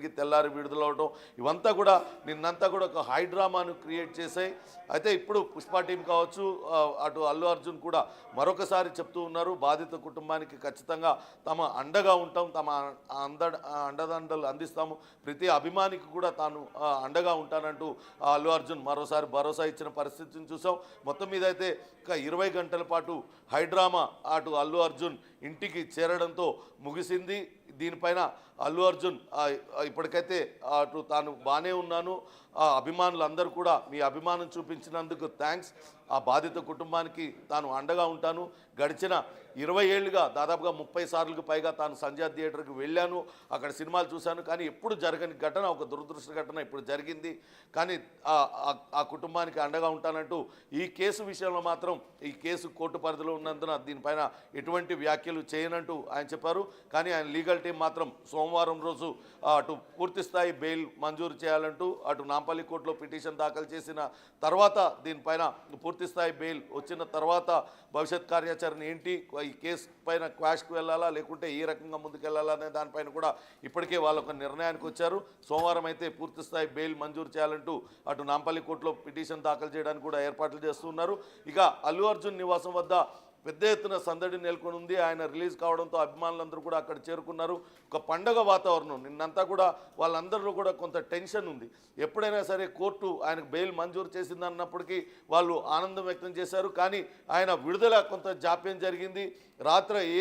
ఇంటికి తెల్లారి విడుదలవడం ఇవంతా కూడా నిన్నంతా కూడా ఒక హై డ్రామాను క్రియేట్ చేశాయి. అయితే ఇప్పుడు పుష్ప టీం కావచ్చు, అటు అల్లు అర్జున్ కూడా మరొకసారి చెప్తూ ఉన్నారు, బాధిత కుటుంబానికి ఖచ్చితంగా తమ అండగా ఉంటాం, తమ అండదండలు అందిస్తాము, ప్రతి అభిమానికి కూడా తాను అండగా ఉంటానంటూ అల్లు అర్జున్ మరోసారి భరోసా ఇచ్చిన పరిస్థితిని చూసాం. మొత్తం మీద అయితే 20 గంటల పాటు హైడ్రామా అటు అల్లు అర్జున్ ఇంటికి చేరడంతో ముగిసింది. దీనిపైన అల్లు అర్జున్ ఇప్పటికైతే అటు తాను బాగానే ఉన్నాను, అభిమానులందరూ కూడా మీ అభిమానం చూపించినందుకు థ్యాంక్స్, ఆ బాధిత కుటుంబానికి తాను అండగా ఉంటాను, గడిచిన 20 ఏళ్ళుగా దాదాపుగా 30 సార్లకు పైగా తాను సంజయ్ థియేటర్కి వెళ్ళాను, అక్కడ సినిమాలు చూశాను, కానీ ఎప్పుడు జరగని ఘటన, ఒక దురదృష్ట ఘటన ఇప్పుడు జరిగింది, కానీ ఆ కుటుంబానికి అండగా ఉంటానంటూ ఈ కేసు విషయంలో మాత్రం ఈ కేసు కోర్టు పరిధిలో ఉన్నందున దీనిపైన ఎటువంటి వ్యాఖ్యలు చేయనంటూ ఆయన చెప్పారు. కానీ ఆయన లీగల్ టీం మాత్రం సోమవారం రోజు అటు పూర్తిస్థాయి బెయిల్ మంజూరు చేయాలంటూ అటు నాంపల్లి కోర్టులో పిటిషన్ దాఖలు చేసిన తర్వాత దీనిపైన పూర్తిస్థాయి బెయిల్ వచ్చిన తర్వాత భవిష్యత్ కార్యాచరణ ఏంటి, ఈ కేసు పైన క్వాష్కి వెళ్ళాలా లేకుంటే ఏ రకంగా ముందుకెళ్లాలా అనే దానిపైన కూడా ఇప్పటికే వాళ్ళు ఒక నిర్ణయానికి వచ్చారు. సోమవారం అయితే పూర్తిస్థాయి బెయిల్ మంజూరు చేయాలంటూ అటు నాంపల్లి కోర్టులో పిటిషన్ దాఖలు చేయడానికి కూడా ఏర్పాట్లు చేస్తున్నారు. ఇక అల్లు అర్జున్ నివాసం వద్ద పెద్ద ఎత్తున సందడి నెలకొని ఉంది. ఆయన రిలీజ్ కావడంతో అభిమానులందరూ కూడా అక్కడ చేరుకున్నారు. ఒక పండగ వాతావరణం, నిన్నంతా కూడా వాళ్ళందరిలో కూడా కొంత టెన్షన్ ఉంది. ఎప్పుడైనా సరే కోర్టు ఆయనకు బెయిల్ మంజూరు చేసిందన్నప్పటికీ వాళ్ళు ఆనందం వ్యక్తం చేశారు. కానీ ఆయన విడుదల కొంత జాప్యం జరిగింది.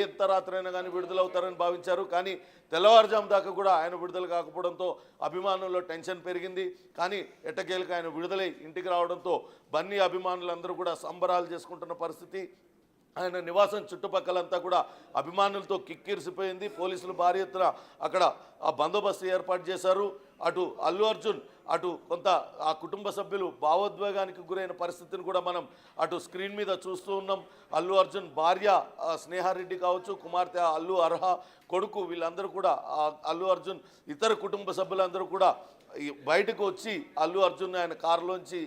ఎంత రాత్రి అయినా కానీ విడుదలవుతారని భావించారు. కానీ తెల్లవారుజాము దాకా కూడా ఆయన విడుదల కాకపోవడంతో అభిమానుల్లో టెన్షన్ పెరిగింది. కానీ ఎట్టకేలకు ఆయన విడుదలై ఇంటికి రావడంతో బన్నీ అభిమానులందరూ కూడా సంబరాలు చేసుకుంటున్న పరిస్థితి. ఆయన నివాసం చుట్టుపక్కలంతా కూడా అభిమానులతో కిక్కిరిసిపోయింది. పోలీసులు భారీ ఎత్తున అక్కడ ఆ బందోబస్తు ఏర్పాటు చేశారు. అటు అల్లు అర్జున్ అటు కొంత ఆ కుటుంబ సభ్యులు భావోద్వేగానికి గురైన పరిస్థితిని కూడా మనం అటు స్క్రీన్ మీద చూస్తూ ఉన్నాం. అల్లు అర్జున్ భార్య స్నేహారెడ్డి కావచ్చు, కుమార్తె అల్లు అర్హ, కొడుకు, వీళ్ళందరూ కూడా అల్లు అర్జున్ ఇతర కుటుంబ సభ్యులందరూ కూడా బయటకు వచ్చి అల్లు అర్జున్ ఆయన కారులోంచి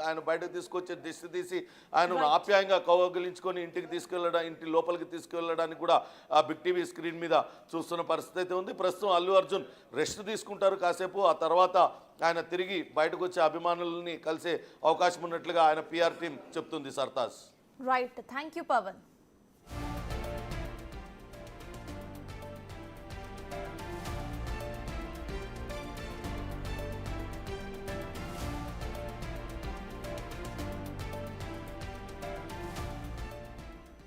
ఆయన బయటకు తీసుకొచ్చి దిష్టి తీసి ఆయనను ఆప్యాయంగా కౌగిలించుకొని ఇంటి లోపలికి తీసుకెళ్ళడానికి కూడా ఆ బిగ్ టీవీ స్క్రీన్ మీద చూస్తున్న పరిస్థితి అయితే ఉంది. ప్రస్తుతం అల్లు అర్జున్ రెస్ట్ తీసుకుంటారు కాసేపు, ఆ తర్వాత ఆయన తిరిగి బయటకు వచ్చే అభిమానులని కలిసే అవకాశం ఉన్నట్లుగా ఆయన పిఆర్ టీం చెప్తుంది. Sartaj. Right, thank you Pawan.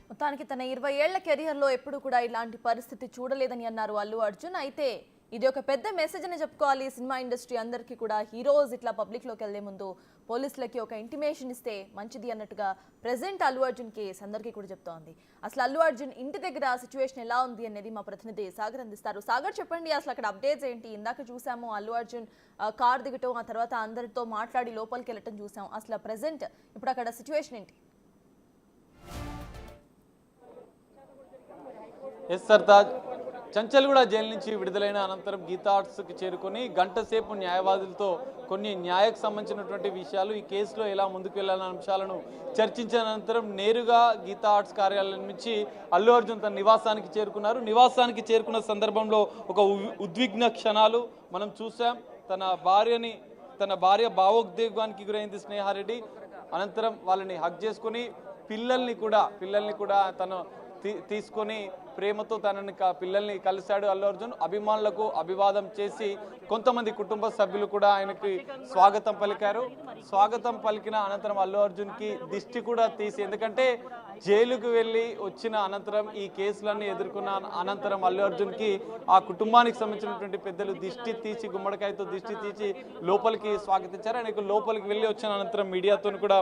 మొత్తానికి తన 20 ఏళ్ల కెరియర్లో ఎప్పుడు కూడా ఇలాంటి పరిస్థితి చూడలేదని అన్నారు అల్లు అర్జున్. అయితే ఇది ఒక పెద్ద మెసేజ్ అని చెప్పుకోవాలి సినిమా ఇండస్ట్రీ అందరికీ కూడా. హీరోస్ ఇట్లా పబ్లిక్లోకి వెళ్లే ముందు పోలీసులకి ఒక ఇంటిమేషన్ ఇస్తే మంచిది అన్నట్టుగా ప్రెసెంట్ అల్లు అర్జున్ కేసు అందరికీ కూడా చెప్తోంది. అసలు అల్లు అర్జున్ ఇంటి దగ్గర సిచ్యువేషన్ ఎలా ఉంది అనేది మా ప్రతినిధి సాగర్ అందిస్తారు. సాగర్, చెప్పండి అసలు అక్కడ అప్డేట్స్ ఏంటి? ఇందాక చూసాము అల్లు అర్జున్ కార్ దిగటం, ఆ తర్వాత అందరితో మాట్లాడి లోపలికి వెళ్ళటం చూసాం. అసలు ప్రెసెంట్ ఇప్పుడు అక్కడ సిచ్యువేషన్ ఏంటి? ఎస్ సర్తాజ్, చంచల్గూడ జైలు నుంచి విడుదలైన అనంతరం గీతా ఆర్ట్స్కి చేరుకొని గంట సేపు న్యాయవాదులతో కొన్ని న్యాయకు సంబంధించినటువంటి విషయాలు, ఈ కేసులో ఎలా ముందుకు వెళ్ళాలన్న అంశాలను చర్చించిన అనంతరం నేరుగా గీతా ఆర్ట్స్ కార్యాలయం నుంచి అల్లు అర్జున్ తన నివాసానికి చేరుకున్నారు. నివాసానికి చేరుకున్న సందర్భంలో ఒక ఉద్విగ్న క్షణాలు మనం చూసాం. తన భార్య భావోద్వేగానికి గురైంది స్నేహారెడ్డి. అనంతరం వాళ్ళని హగ్ చేసుకొని పిల్లల్ని కూడా తను తీసుకొని ప్రేమతో పిల్లల్ని కలిశాడు అల్లు అర్జున్. అభిమానులకు అభివాదం చేసి కొంతమంది కుటుంబ సభ్యులు కూడా ఆయనకి స్వాగతం పలికారు. స్వాగతం పలికిన అనంతరం అల్లు అర్జున్కి దిష్టి కూడా తీసి, ఎందుకంటే జైలుకు వెళ్ళి వచ్చిన అనంతరం ఈ కేసులన్నీ ఎదుర్కొన్న అనంతరం అల్లు అర్జున్కి ఆ కుటుంబానికి సంబంధించినటువంటి పెద్దలు దిష్టి తీసి, గుమ్మడికాయతో దిష్టి తీసి లోపలికి స్వాగతించారు. ఆయనకు లోపలికి వెళ్ళి వచ్చిన అనంతరం మీడియాతో కూడా